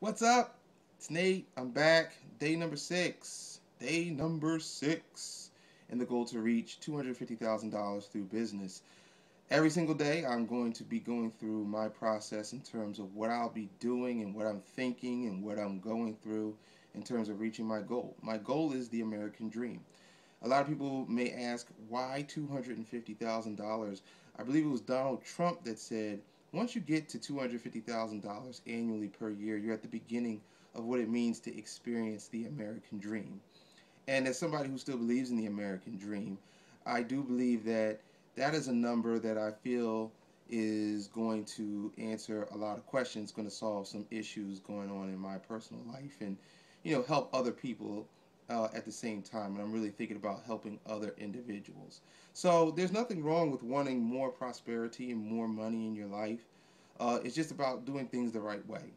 What's up? It's Nate. I'm back. Day number six. Day number six. And the goal to reach $250,000 through business. Every single day, I'm going to be going through my process in terms of what I'll be doing and what I'm thinking and what I'm going through in terms of reaching my goal. My goal is the American dream. A lot of people may ask, why $250,000? I believe it was Donald Trump that said, once you get to $250,000 annually per year, you're at the beginning of what it means to experience the American dream. And as somebody who still believes in the American dream, I do believe that that is a number that I feel is going to answer a lot of questions, going to solve some issues going on in my personal life, and help other people at the same time. And I'm really thinking about helping other individuals. So there's nothing wrong with wanting more prosperity and more money in your life. It's just about doing things the right way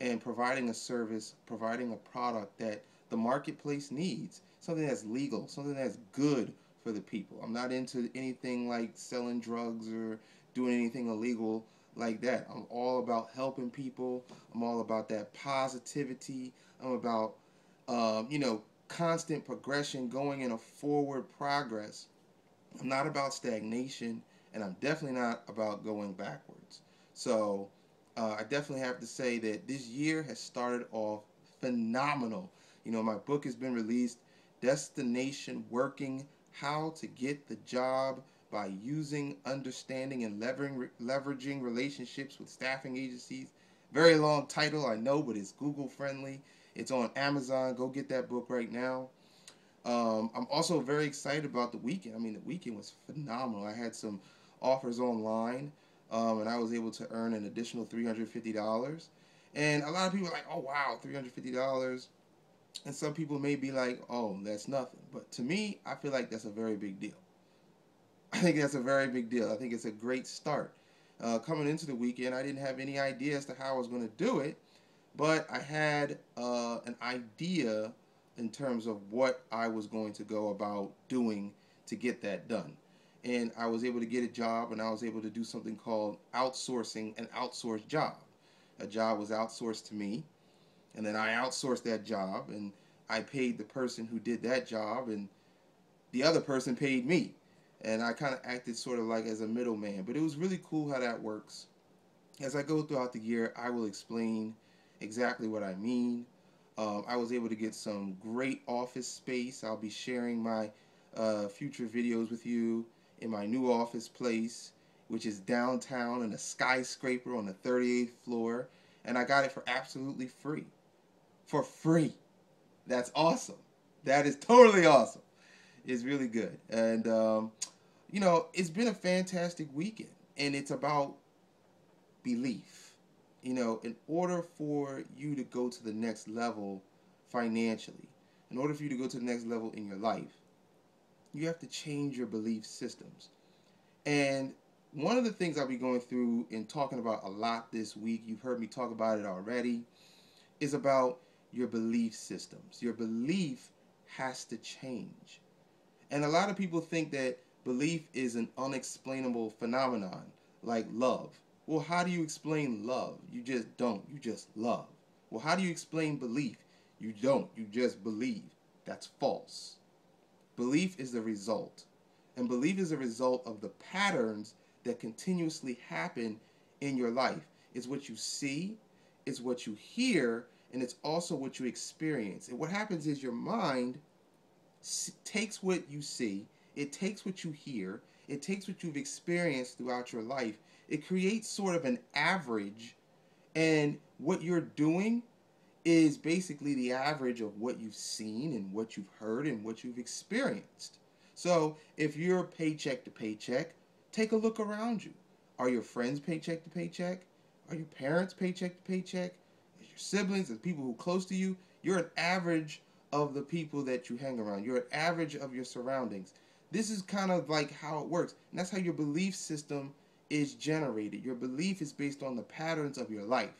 and providing a service, providing a product that the marketplace needs, something that's legal, something that's good for the people. I'm not into anything like selling drugs or doing anything illegal like that. I'm all about helping people. I'm all about that positivity. I'm about, constant progression, going in a forward progress. I'm not about stagnation, and I'm definitely not about going backwards. So I definitely have to say that this year has started off phenomenal. My book has been released, Destination Working: How to Get the Job by Using, Understanding, and Leveraging Relationships with Staffing Agencies. Very long title, I know, but it's Google friendly. It's on Amazon. Go get that book right now. I'm also very excited about the weekend. I mean, the weekend was phenomenal. I had some offers online, and I was able to earn an additional $350. And a lot of people are like, oh, wow, $350. And some people may be like, oh, that's nothing. But to me, I feel like that's a very big deal. I think that's a very big deal. I think it's a great start. Coming into the weekend, I didn't have any idea as to how I was going to do it, but I had an idea in terms of what I was going to go about doing to get that done. And I was able to get a job, and I was able to do something called outsourcing an outsourced job. A job was outsourced to me, and then I outsourced that job, and I paid the person who did that job, and the other person paid me. And I kind of acted sort of like as a middleman. But it was really cool how that works. As I go throughout the year, I will explain exactly what I mean. I was able to get some great office space. I'll be sharing my future videos with you in my new office place, which is downtown in a skyscraper on the 38th floor. And I got it for absolutely free. For free. That's awesome. That is totally awesome. It's really good. And, it's been a fantastic weekend. And it's about belief. In order for you to go to the next level financially, in order for you to go to the next level in your life, you have to change your belief systems. And one of the things I'll be going through and talking about a lot this week, you've heard me talk about it already, is about your belief systems. Your belief has to change. And a lot of people think that belief is an unexplainable phenomenon, like love. Well, how do you explain love? You just don't. You just love. Well, how do you explain belief? You don't. You just believe. That's false. Belief is the result. And belief is a result of the patterns that continuously happen in your life. It's what you see, it's what you hear, and it's also what you experience. And what happens is your mind takes what you see, it takes what you hear, it takes what you've experienced throughout your life, it creates sort of an average, and what you're doing is basically the average of what you've seen and what you've heard and what you've experienced. So if you're paycheck to paycheck, take a look around you. Are your friends paycheck to paycheck? Are your parents paycheck to paycheck? Is your siblings and people who are close to you? You're an average of the people that you hang around. You're an average of your surroundings. This is kind of like how it works. And that's how your belief system is generated. Your belief is based on the patterns of your life.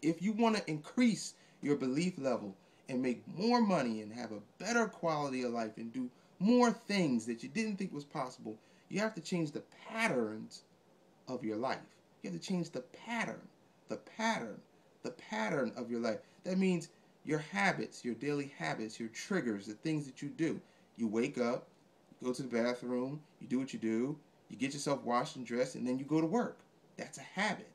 If you want to increase your belief level and make more money and have a better quality of life and do more things that you didn't think was possible, you have to change the patterns of your life. You have to change the pattern, the pattern of your life. That means your habits, your daily habits, your triggers, the things that you do. You wake up, you go to the bathroom, you do what you do, you get yourself washed and dressed, and then you go to work. That's a habit.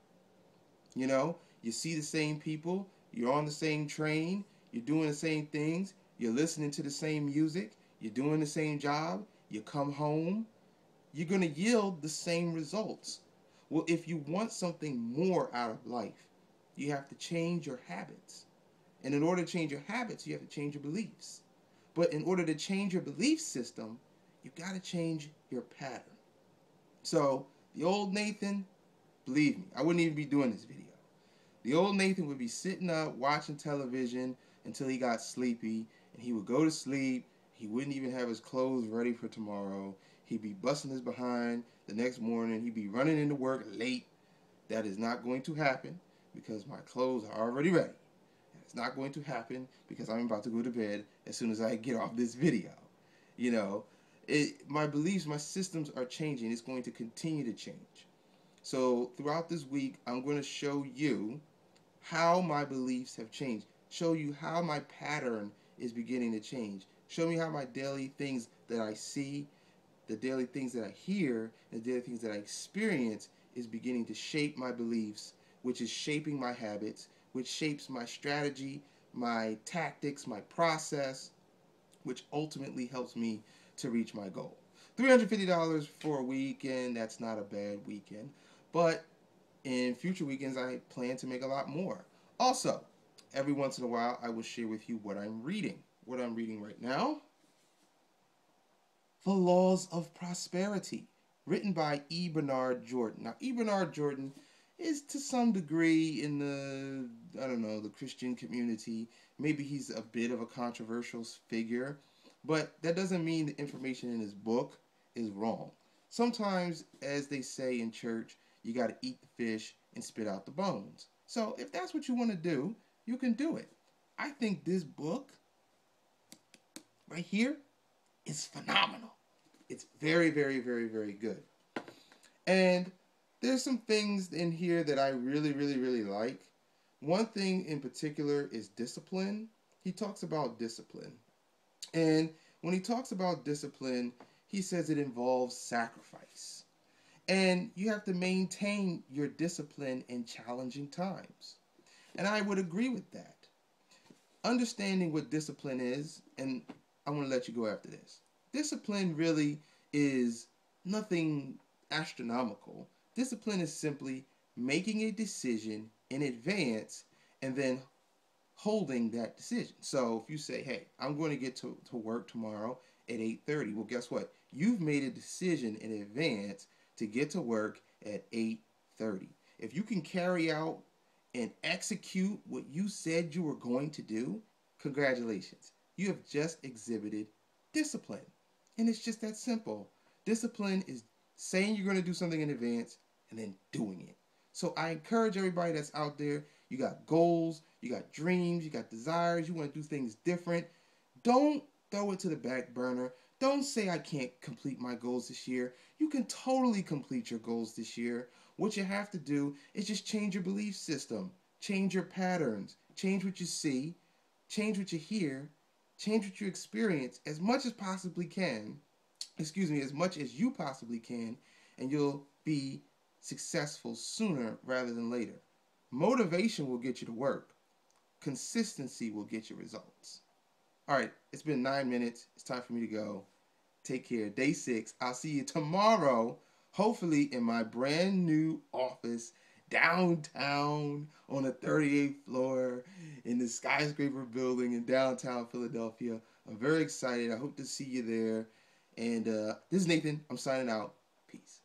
You know, you see the same people, you're on the same train, you're doing the same things, you're listening to the same music, you're doing the same job, you come home, you're going to yield the same results. Well, if you want something more out of life, you have to change your habits. And in order to change your habits, you have to change your beliefs. But in order to change your belief system, you've got to change your pattern. So the old Nathan, believe me, I wouldn't even be doing this video. The old Nathan would be sitting up watching television until he got sleepy, and he would go to sleep. He wouldn't even have his clothes ready for tomorrow. He'd be busting his behind the next morning. He'd be running into work late. That is not going to happen because my clothes are already ready. And it's not going to happen because I'm about to go to bed as soon as I get off this video. You know, my beliefs, my systems are changing. It's going to continue to change. So throughout this week, I'm going to show you how my beliefs have changed. Show you how my pattern is beginning to change. Show me how my daily things that I see, the daily things that I hear, and the daily things that I experience is beginning to shape my beliefs, which is shaping my habits, which shapes my strategy, my tactics, my process, which ultimately helps me to reach my goal. $350 for a weekend, that's not a bad weekend. But in future weekends, I plan to make a lot more. Also, every once in a while, I will share with you what I'm reading. What I'm reading right now, The Laws of Prosperity, written by E. Bernard Jordan. Now, E. Bernard Jordan is to some degree in the, I don't know, the Christian community. Maybe he's a bit of a controversial figure, but that doesn't mean the information in his book is wrong. Sometimes, as they say in church, you got to eat the fish and spit out the bones. So if that's what you want to do, you can do it. I think this book right here is phenomenal. It's very, very, very, very good. And there's some things in here that I really, really, really like. One thing in particular is discipline. He talks about discipline. And when he talks about discipline, he says it involves sacrifice. And you have to maintain your discipline in challenging times. And I would agree with that. Understanding what discipline is, and I want to let you go after this. Discipline really is nothing astronomical. Discipline is simply making a decision in advance and then holding that decision. So if you say, hey, I'm going to get to work tomorrow at 8:30. Well, guess what? You've made a decision in advance to get to work at 8:30. If you can carry out and execute what you said you were going to do, congratulations. You have just exhibited discipline. And it's just that simple. Discipline is saying you're going to do something in advance and then doing it. So I encourage everybody that's out there, you got goals, you got dreams, you got desires, you want to do things different. Don't throw it to the back burner. Don't say I can't complete my goals this year. You can totally complete your goals this year. What you have to do is just change your belief system, change your patterns, change what you see, change what you hear, change what you experience as much as possibly can, as much as you possibly can, and you'll be successful sooner rather than later. Motivation will get you to work. Consistency will get you results. All right, it's been 9 minutes. It's time for me to go. Take care. Day 6. I'll see you tomorrow, hopefully in my brand new office downtown on the 38th floor in the skyscraper building in downtown Philadelphia. I'm very excited. I hope to see you there. And this is Nathan. I'm signing out. Peace.